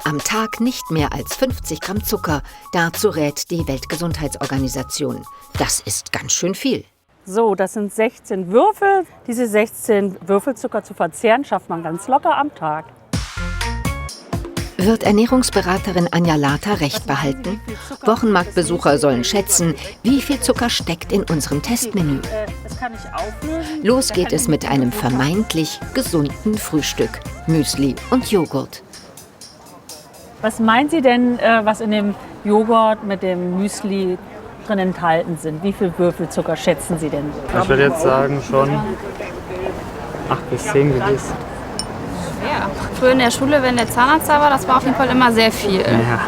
Am Tag nicht mehr als 50 Gramm Zucker, dazu rät die Weltgesundheitsorganisation. Das ist ganz schön viel. So, das sind 16 Würfel. Diese 16 Würfelzucker zu verzehren, schafft man ganz locker am Tag. Wird Ernährungsberaterin Anja Lata recht behalten? Wochenmarktbesucher sollen schätzen, wie viel Zucker steckt in unserem Testmenü. Los geht es mit einem vermeintlich gesunden Frühstück, Müsli und Joghurt. Was meinen Sie denn, was in dem Joghurt mit dem Müsli drin enthalten sind? Wie viel Würfelzucker schätzen Sie denn? Ich würde jetzt sagen schon 8 bis 10 gewiss. Ja. Früher in der Schule, wenn der Zahnarzt da war, das war auf jeden Fall immer sehr viel. Ja.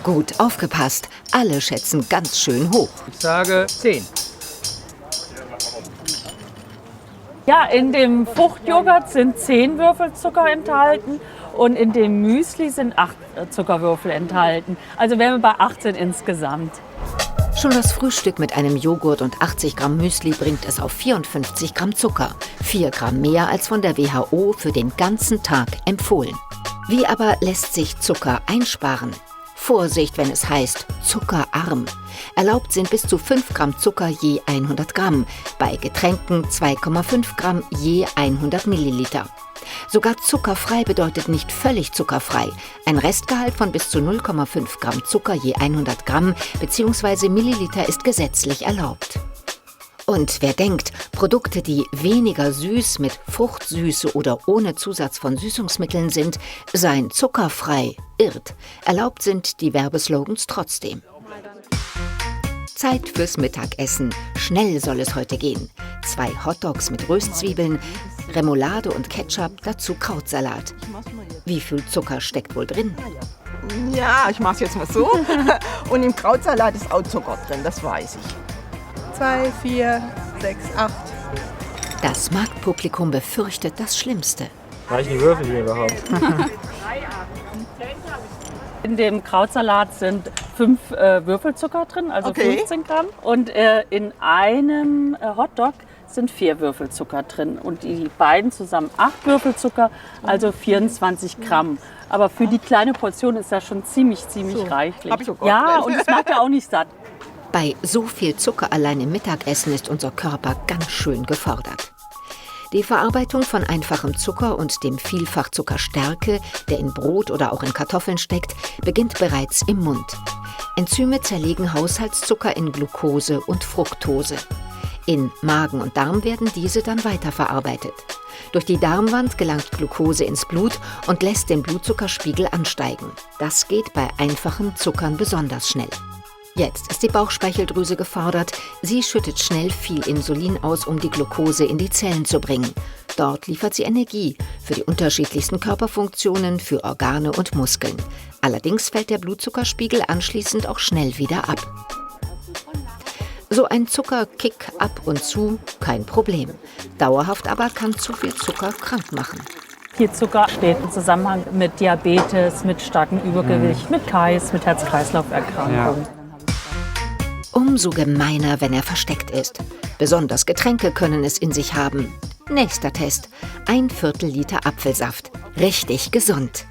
Gut aufgepasst, alle schätzen ganz schön hoch. Ich sage 10. Ja, in dem Fruchtjoghurt sind 10 Würfelzucker enthalten und in dem Müsli sind 8 Zuckerwürfel enthalten. Also wären wir bei 18 insgesamt. Schon das Frühstück mit einem Joghurt und 80 Gramm Müsli bringt es auf 54 Gramm Zucker. 4 Gramm mehr als von der WHO für den ganzen Tag empfohlen. Wie aber lässt sich Zucker einsparen? Vorsicht, wenn es heißt zuckerarm. Erlaubt sind bis zu 5 Gramm Zucker je 100 Gramm, bei Getränken 2,5 Gramm je 100 Milliliter. Sogar zuckerfrei bedeutet nicht völlig zuckerfrei. Ein Restgehalt von bis zu 0,5 Gramm Zucker je 100 Gramm bzw. Milliliter ist gesetzlich erlaubt. Und wer denkt, Produkte, die weniger süß, mit Fruchtsüße oder ohne Zusatz von Süßungsmitteln sind, seien zuckerfrei, irrt. Erlaubt sind die Werbeslogans trotzdem. Zeit fürs Mittagessen. Schnell soll es heute gehen. 2 Hotdogs mit Röstzwiebeln, Remoulade und Ketchup, dazu Krautsalat. Wie viel Zucker steckt wohl drin? Ja, ich mach's jetzt mal so. Und im Krautsalat ist auch Zucker drin, das weiß ich. 2, 4, 6, 8. Das Marktpublikum befürchtet das Schlimmste. Reichen die Würfel hier überhaupt? In dem Krautsalat sind 5 Würfelzucker drin, also 15 Gramm. Und in einem Hotdog sind 4 Würfelzucker drin. Und die beiden zusammen 8 Würfelzucker, also 24 Gramm. Aber für die kleine Portion ist das schon ziemlich reichlich. Ja, und es macht ja auch nicht satt. Bei so viel Zucker allein im Mittagessen ist unser Körper ganz schön gefordert. Die Verarbeitung von einfachem Zucker und dem Vielfachzucker Stärke, der in Brot oder auch in Kartoffeln steckt, beginnt bereits im Mund. Enzyme zerlegen Haushaltszucker in Glucose und Fructose. In Magen und Darm werden diese dann weiterverarbeitet. Durch die Darmwand gelangt Glucose ins Blut und lässt den Blutzuckerspiegel ansteigen. Das geht bei einfachen Zuckern besonders schnell. Jetzt ist die Bauchspeicheldrüse gefordert. Sie schüttet schnell viel Insulin aus, um die Glucose in die Zellen zu bringen. Dort liefert sie Energie für die unterschiedlichsten Körperfunktionen, für Organe und Muskeln. Allerdings fällt der Blutzuckerspiegel anschließend auch schnell wieder ab. So ein Zuckerkick ab und zu, kein Problem. Dauerhaft aber kann zu viel Zucker krank machen. Viel Zucker steht im Zusammenhang mit Diabetes, mit starkem Übergewicht, mit Kais, mit Herz-Kreislauf-Erkrankungen. Ja. Umso gemeiner, wenn er versteckt ist. Besonders Getränke können es in sich haben. Nächster Test. 1/4 Liter Apfelsaft. Richtig gesund.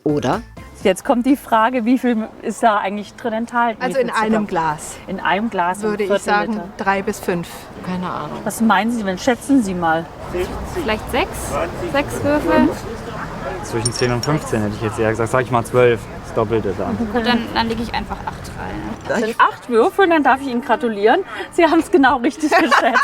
Oder? Jetzt kommt die Frage, wie viel ist da eigentlich drin enthalten? Also in einem Glas. In einem Glas Würde ich sagen Liter. 3 bis 5. Keine Ahnung. Was meinen Sie, schätzen Sie mal? Vielleicht 6 Würfel. Zwischen 10 und 15 hätte ich jetzt eher gesagt. Sag ich mal 12. Das Doppelte dann. Gut, dann lege ich einfach 8 rein. Das sind 8 Würfel, dann darf ich Ihnen gratulieren. Sie haben es genau richtig geschätzt.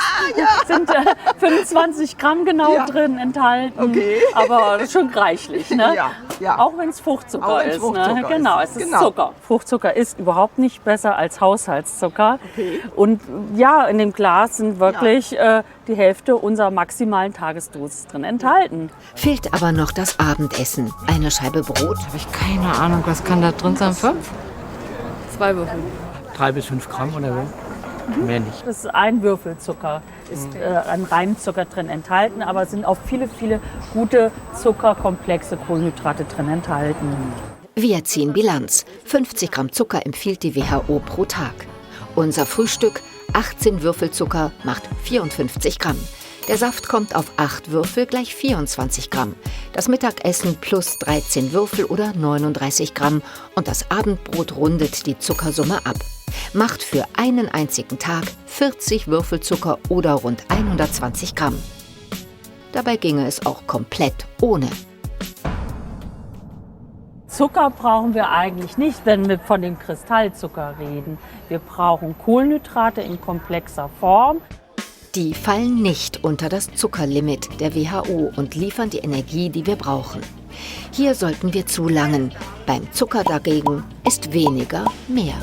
Es sind 25 Gramm genau drin enthalten. Okay. Aber das ist schon reichlich, ne? Ja. Auch wenn es Fruchtzucker Auch wenn's ist. Fruchtzucker Ne? ist. Genau, es ist Zucker. Fruchtzucker ist überhaupt nicht besser als Haushaltszucker. Okay. Und ja, in dem Glas sind wirklich die Hälfte unserer maximalen Tagesdosis drin enthalten. Fehlt aber noch das Abendessen. Eine Scheibe Brot. Habe ich keine Ahnung, was kann da drin sein? 5? 2 Würfel. 3 bis 5 Gramm oder so. Mehr nicht. Das ist ein Würfelzucker, ist an reinem Zucker drin enthalten, aber es sind auch viele gute zuckerkomplexe Kohlenhydrate drin enthalten. Wir ziehen Bilanz. 50 Gramm Zucker empfiehlt die WHO pro Tag. Unser Frühstück, 18 Würfelzucker macht 54 Gramm. Der Saft kommt auf 8 Würfel gleich 24 Gramm. Das Mittagessen plus 13 Würfel oder 39 Gramm. Und das Abendbrot rundet die Zuckersumme ab. Macht für einen einzigen Tag 40 Würfel Zucker oder rund 120 Gramm. Dabei ginge es auch komplett ohne. Zucker brauchen wir eigentlich nicht, wenn wir von dem Kristallzucker reden. Wir brauchen Kohlenhydrate in komplexer Form. Die fallen nicht unter das Zuckerlimit der WHO und liefern die Energie, die wir brauchen. Hier sollten wir zulangen. Beim Zucker dagegen ist weniger mehr.